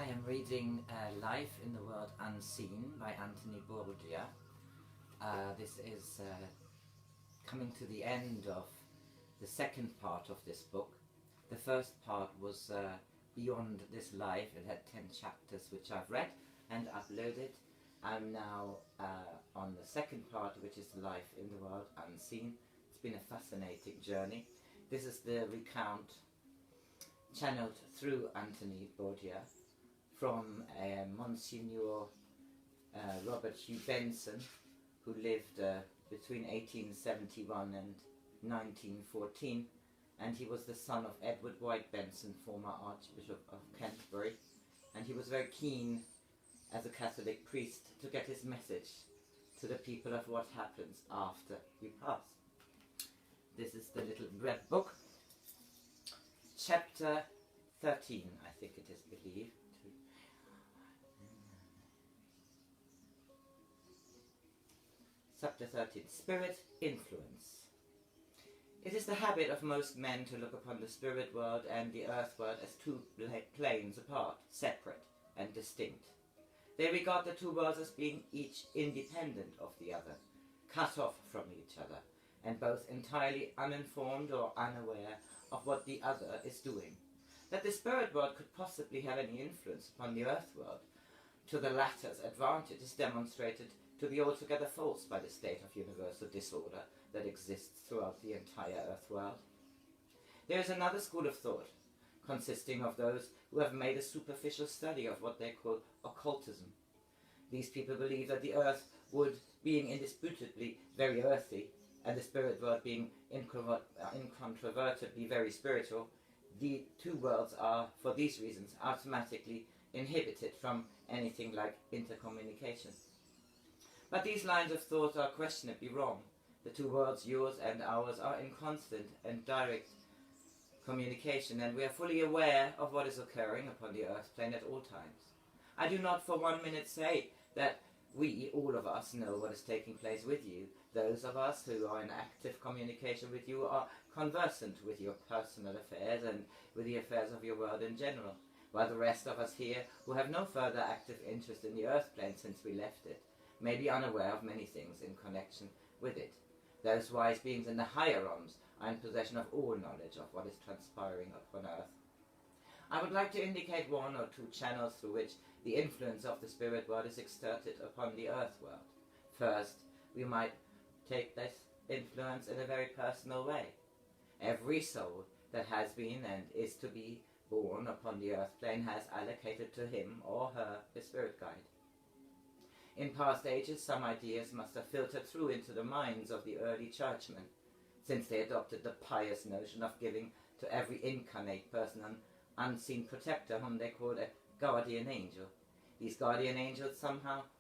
I am reading Life in the World Unseen by Anthony Borgia. This is coming to the end of the second part of this book. The first part was Beyond This Life. It had 10 chapters which I've read and uploaded. I'm now on the second part, which is Life in the World Unseen. It's been a fascinating journey. This is the recount channeled through Anthony Borgia from Monsignor Robert Hugh Benson, who lived between 1871 and 1914, and he was the son of Edward White Benson, former Archbishop of Canterbury, and he was very keen as a Catholic priest to get his message to the people of what happens after you pass. This is the little red book, chapter 13, I think it is, believed. Chapter 13. Spirit Influence. It is the habit of most men to look upon the spirit world and the earth world as two planes apart, separate and distinct. They regard the two worlds as being each independent of the other, cut off from each other, and both entirely uninformed or unaware of what the other is doing. That the spirit world could possibly have any influence upon the earth world to the latter's advantage is demonstrated to be altogether false by the state of universal disorder that exists throughout the entire earth world. There is another school of thought, consisting of those who have made a superficial study of what they call occultism. These people believe that the earth would, being indisputably very earthy, and the spirit world being incontrovertibly very spiritual, the two worlds are, for these reasons, automatically inhibited from anything like intercommunication. But these lines of thought are questionably wrong. The two worlds, yours and ours, are in constant and direct communication, and we are fully aware of what is occurring upon the earth plane at all times. I do not for 1 minute say that we, all of us, know what is taking place with you. Those of us who are in active communication with you are conversant with your personal affairs and with the affairs of your world in general, while the rest of us here, who have no further active interest in the earth plane since we left it, may be unaware of many things in connection with it. Those wise beings in the higher realms are in possession of all knowledge of what is transpiring upon earth. I would like to indicate one or two channels through which the influence of the spirit world is exerted upon the earth world. First, we might take this influence in a very personal way. Every soul that has been and is to be born upon the earth plane has allocated to him or her a spirit guide. In past ages, some ideas must have filtered through into the minds of the early churchmen, since they adopted the pious notion of giving to every incarnate person an unseen protector whom they called a guardian angel. These guardian angels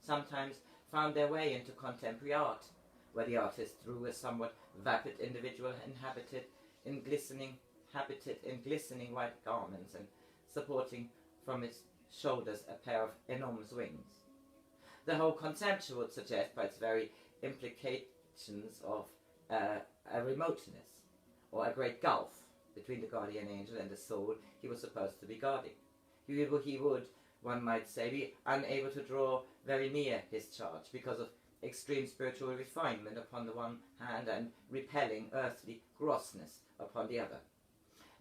sometimes found their way into contemporary art, where the artist drew a somewhat vapid individual habited in glistening white garments and supporting from his shoulders a pair of enormous wings. The whole conception would suggest, by its very implications, of a remoteness, or a great gulf between the guardian angel and the soul he was supposed to be guarding. He would, one might say, be unable to draw very near his charge because of extreme spiritual refinement upon the one hand and repelling earthly grossness upon the other.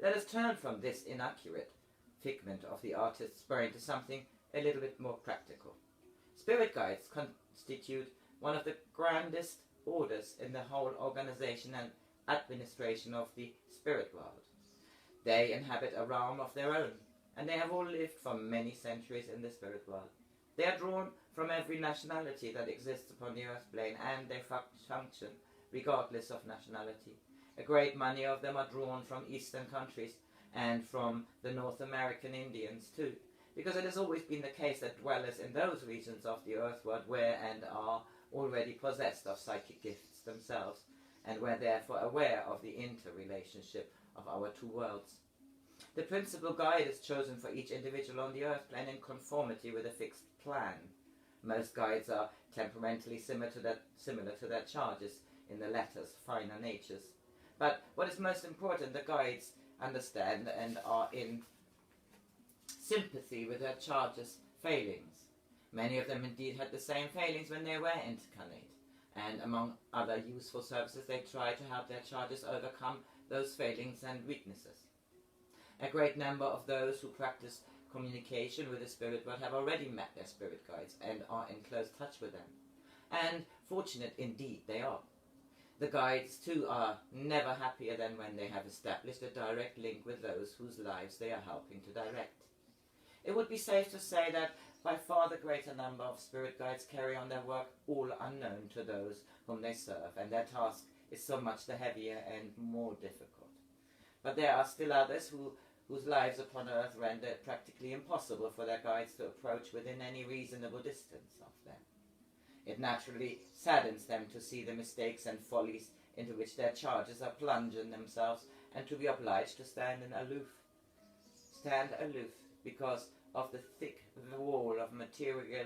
Let us turn from this inaccurate figment of the artist's brain to something a little bit more practical. Spirit guides constitute one of the grandest orders in the whole organization and administration of the spirit world. They inhabit a realm of their own, and they have all lived for many centuries in the spirit world. They are drawn from every nationality that exists upon the earth plane, and they function regardless of nationality. A great many of them are drawn from eastern countries and from the North American Indians too, because it has always been the case that dwellers in those regions of the earth world were and are already possessed of psychic gifts themselves, and were therefore aware of the interrelationship of our two worlds. The principal guide is chosen for each individual on the earth plane in conformity with a fixed plan. Most guides are temperamentally similar to their charges in the latter's finer natures. But what is most important, the guides understand and are in sympathy with their charges' failings. Many of them indeed had the same failings when they were incarnate, and among other useful services they tried to help their charges overcome those failings and weaknesses. A great number of those who practice communication with the spirit world have already met their spirit guides and are in close touch with them. And fortunate indeed they are. The guides too are never happier than when they have established a direct link with those whose lives they are helping to direct. It would be safe to say that by far the greater number of spirit guides carry on their work all unknown to those whom they serve, and their task is so much the heavier and more difficult. But there are still others whose lives upon earth render it practically impossible for their guides to approach within any reasonable distance of them. It naturally saddens them to see the mistakes and follies into which their charges are plunging themselves, and to be obliged to stand aloof because of the thick wall of material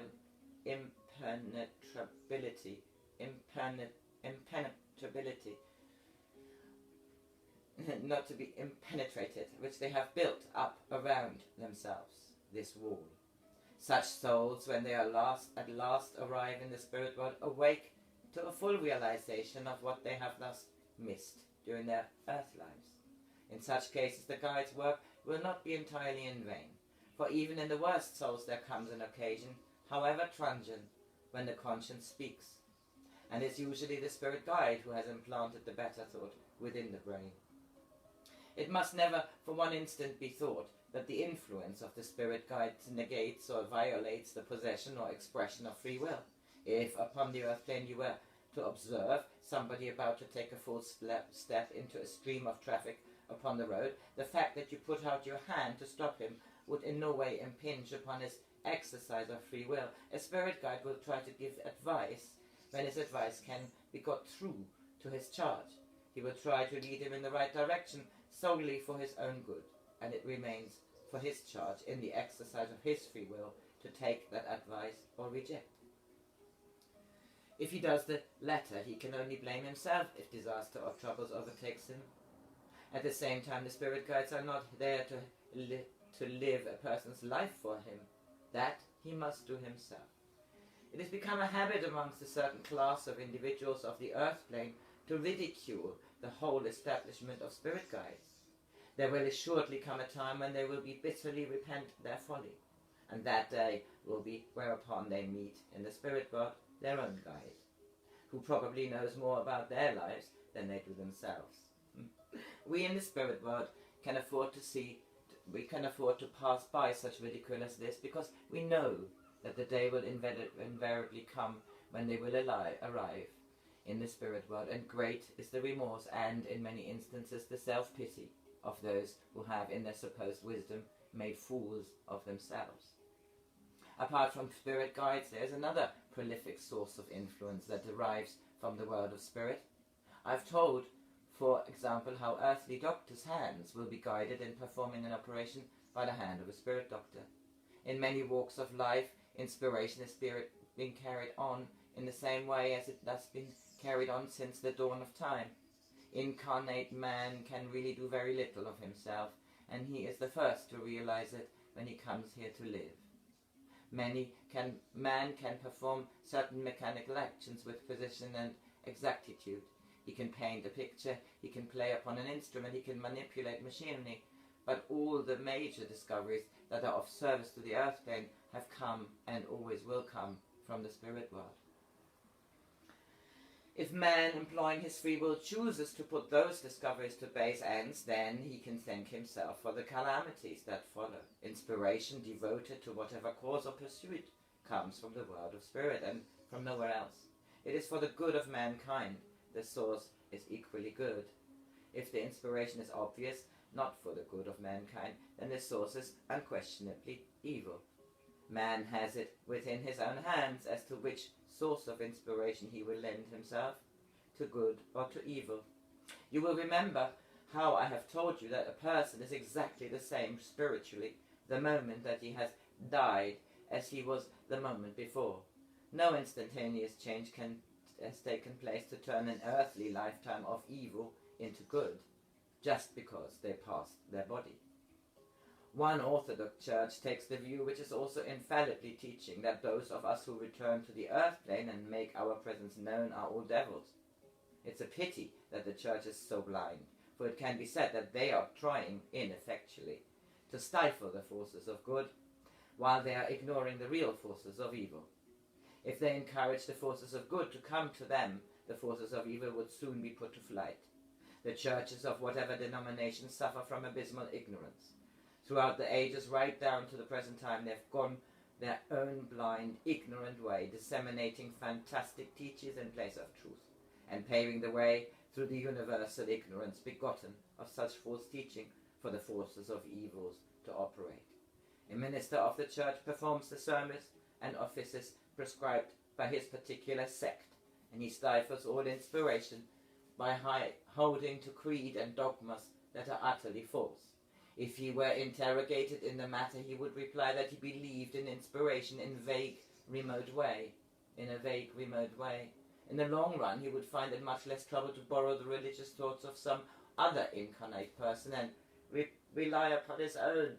impenetrability, not to be impenetrated, which they have built up around themselves, this wall. Such souls, when they are at last arrive in the spirit world, awake to a full realization of what they have thus missed during their earth lives. In such cases the guide's work will not be entirely in vain, for even in the worst souls there comes an occasion, however transient, when the conscience speaks, and it's usually the spirit guide who has implanted the better thought within the brain. It must never for one instant be thought that the influence of the spirit guide negates or violates the possession or expression of free will. If upon the earth plane you were to observe somebody about to take a full step into a stream of traffic upon the road, the fact that you put out your hand to stop him would in no way impinge upon his exercise of free will. A spirit guide will try to give advice when his advice can be got through to his charge. He will try to lead him in the right direction solely for his own good, and it remains for his charge in the exercise of his free will to take that advice or reject. If he does the latter, he can only blame himself if disaster or troubles overtakes him. At the same time, the spirit guides are not there to live a person's life for him. That he must do himself. It has become a habit amongst a certain class of individuals of the earth plane to ridicule the whole establishment of spirit guides. There will assuredly come a time when they will be bitterly repent their folly, and that day will be whereupon they meet in the spirit world their own guide, who probably knows more about their lives than they do themselves. We in the spirit world can afford to pass by such ridicule as this, because we know that the day will invariably come when they will arrive in the spirit world, and great is the remorse and, in many instances, the self-pity of those who have, in their supposed wisdom, made fools of themselves. Apart from spirit guides, there is another prolific source of influence that derives from the world of spirit. I've told, for example, how earthly doctors' hands will be guided in performing an operation by the hand of a spirit doctor. In many walks of life, inspiration is being carried on in the same way as it has been carried on since the dawn of time. Incarnate man can really do very little of himself, and he is the first to realize it when he comes here to live. Man can perform certain mechanical actions with precision and exactitude. He can paint a picture, he can play upon an instrument, he can manipulate machinery, but all the major discoveries that are of service to the earth plane have come and always will come from the spirit world. If man, employing his free will, chooses to put those discoveries to base ends, then he can thank himself for the calamities that follow. Inspiration devoted to whatever cause or pursuit comes from the world of spirit and from nowhere else. It is for the good of mankind. The source is equally good. If the inspiration is obvious, not for the good of mankind, then the source is unquestionably evil. Man has it within his own hands as to which source of inspiration he will lend himself, to good or to evil. You will remember how I have told you that a person is exactly the same spiritually the moment that he has died as he was the moment before. No instantaneous change has taken place to turn an earthly lifetime of evil into good, just because they passed their body. One Orthodox Church takes the view, which is also infallibly teaching, that those of us who return to the earth plane and make our presence known are all devils. It's a pity that the Church is so blind, for it can be said that they are trying ineffectually to stifle the forces of good, while they are ignoring the real forces of evil. If they encourage the forces of good to come to them, the forces of evil would soon be put to flight. The churches of whatever denomination suffer from abysmal ignorance. Throughout the ages, right down to the present time, they've gone their own blind, ignorant way, disseminating fantastic teachings in place of truth, and paving the way through the universal ignorance begotten of such false teaching for the forces of evils to operate. A minister of the church performs the service and offices prescribed by his particular sect, and he stifles all inspiration by holding to creed and dogmas that are utterly false. If he were interrogated in the matter, he would reply that he believed in inspiration in a vague, remote way. In the long run, he would find it much less trouble to borrow the religious thoughts of some other incarnate person and rely upon his own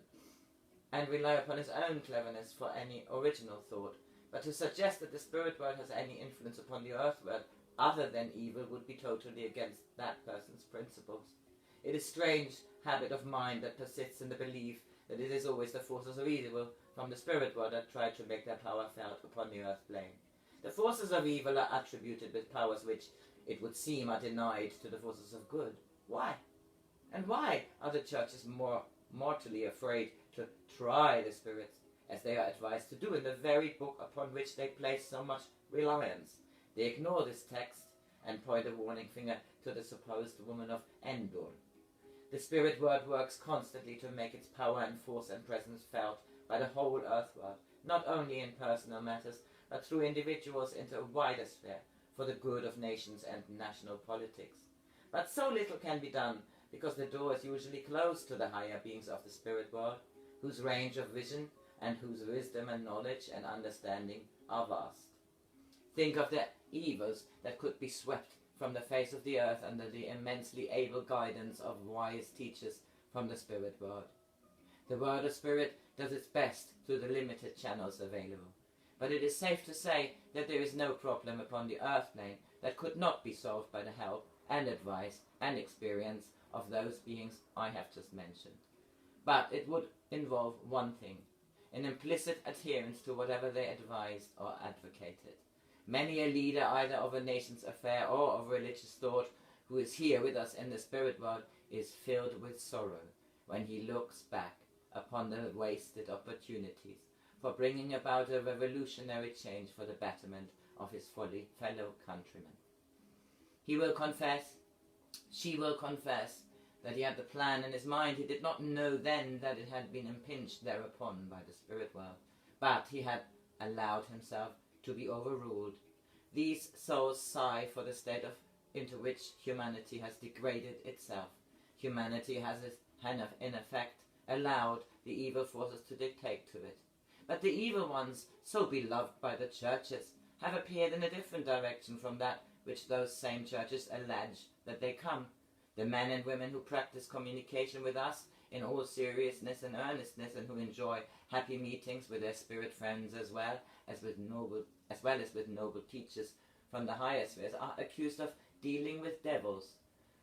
cleverness for any original thought. But to suggest that the spirit world has any influence upon the earth world other than evil would be totally against that person's principles. It is a strange habit of mind that persists in the belief that it is always the forces of evil from the spirit world that try to make their power felt upon the earth plane. The forces of evil are attributed with powers which, it would seem, are denied to the forces of good. Why? And why are the churches more mortally afraid to try the spirits, as they are advised to do in the very book upon which they place so much reliance? They ignore this text and point a warning finger to the supposed woman of Endor. The spirit world works constantly to make its power and force and presence felt by the whole earth world, not only in personal matters, but through individuals into a wider sphere for the good of nations and national politics. But so little can be done, because the door is usually closed to the higher beings of the spirit world, whose range of vision and whose wisdom and knowledge and understanding are vast. Think of the evils that could be swept from the face of the earth under the immensely able guidance of wise teachers from the spirit world. The world of spirit does its best through the limited channels available, but it is safe to say that there is no problem upon the earth plane that could not be solved by the help and advice and experience of those beings I have just mentioned. But it would involve one thing: an implicit adherence to whatever they advised or advocated. Many a leader, either of a nation's affair or of religious thought, who is here with us in the spirit world, is filled with sorrow when he looks back upon the wasted opportunities for bringing about a revolutionary change for the betterment of his fellow countrymen. He will confess, she will confess, that he had the plan in his mind. He did not know then that it had been impinged thereupon by the spirit world, but he had allowed himself to be overruled. These souls sigh for the state into which humanity has degraded itself. Humanity has, in effect, allowed the evil forces to dictate to it. But the evil ones, so beloved by the churches, have appeared in a different direction from that which those same churches allege that they come. The men and women who practice communication with us in all seriousness and earnestness, and who enjoy happy meetings with their spirit friends as well as with noble teachers from the higher spheres, are accused of dealing with devils.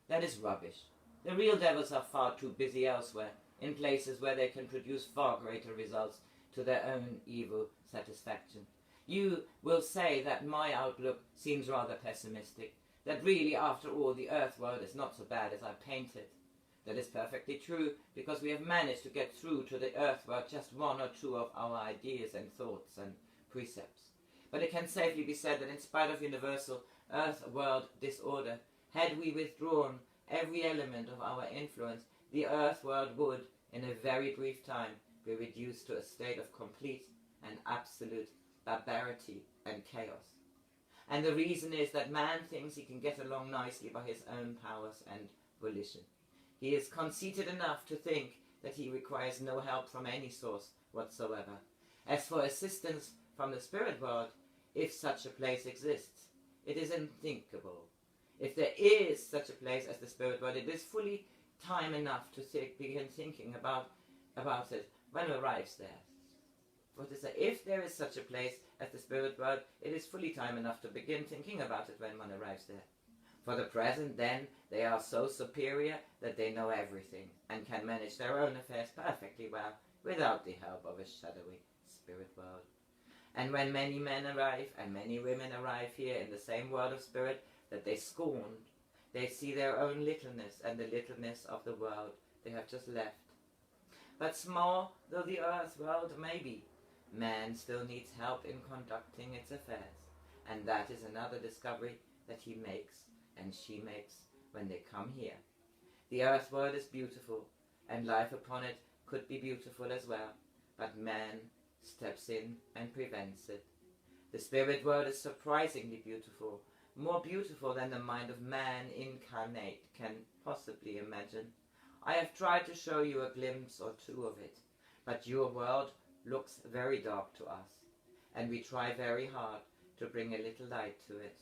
That is rubbish. The real devils are far too busy elsewhere, in places where they can produce far greater results to their own evil satisfaction. You will say that my outlook seems rather pessimistic, that really, after all, the earth world is not so bad as I paint it. That is perfectly true, because we have managed to get through to the earth world just one or two of our ideas and thoughts and precepts. But it can safely be said that in spite of universal earth world disorder, had we withdrawn every element of our influence, the earth world would, in a very brief time, be reduced to a state of complete and absolute barbarity and chaos. And the reason is that man thinks he can get along nicely by his own powers and volition. He is conceited enough to think that he requires no help from any source whatsoever. As for assistance from the spirit world, if such a place exists, it is unthinkable. If there is such a place as the spirit world, it is fully time enough to begin thinking about about it when it arrives there. What is that? If there is such a place as the spirit world, it is fully time enough to begin thinking about it when one arrives there. For the present, then, they are so superior that they know everything and can manage their own affairs perfectly well without the help of a shadowy spirit world. And when many men arrive and many women arrive here in the same world of spirit that they scorned, they see their own littleness and the littleness of the world they have just left. But small though the earth world may be, man still needs help in conducting its affairs, and that is another discovery that he makes and she makes when they come here. The earth world is beautiful, and life upon it could be beautiful as well, but man steps in and prevents it. The spirit world is surprisingly beautiful, more beautiful than the mind of man incarnate can possibly imagine. I have tried to show you a glimpse or two of it, but your world looks very dark to us, and we try very hard to bring a little light to it.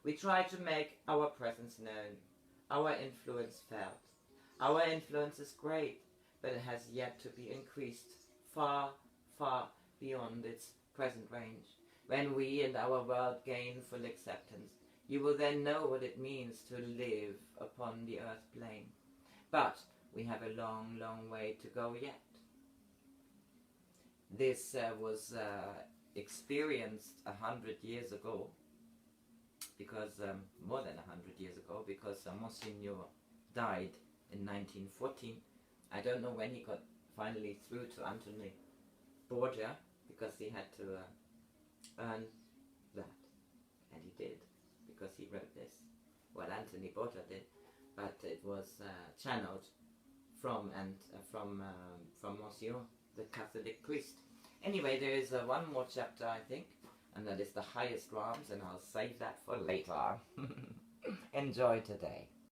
We try to make our presence known, our influence felt. Our influence is great, but it has yet to be increased far, far beyond its present range. When we and our world gain full acceptance, you will then know what it means to live upon the earth plane. But we have a long, long way to go yet. This was experienced 100 years ago, because more than 100 years ago, because Monsignor died in 1914. I don't know when he got finally through to Anthony Borgia, because he had to earn that, and he did, because he wrote this. Well, Anthony Borgia did, but it was channeled from Monsignor, the Catholic priest. Anyway, there is one more chapter, I think, and that is the highest realms, and I'll save that for later. Enjoy today.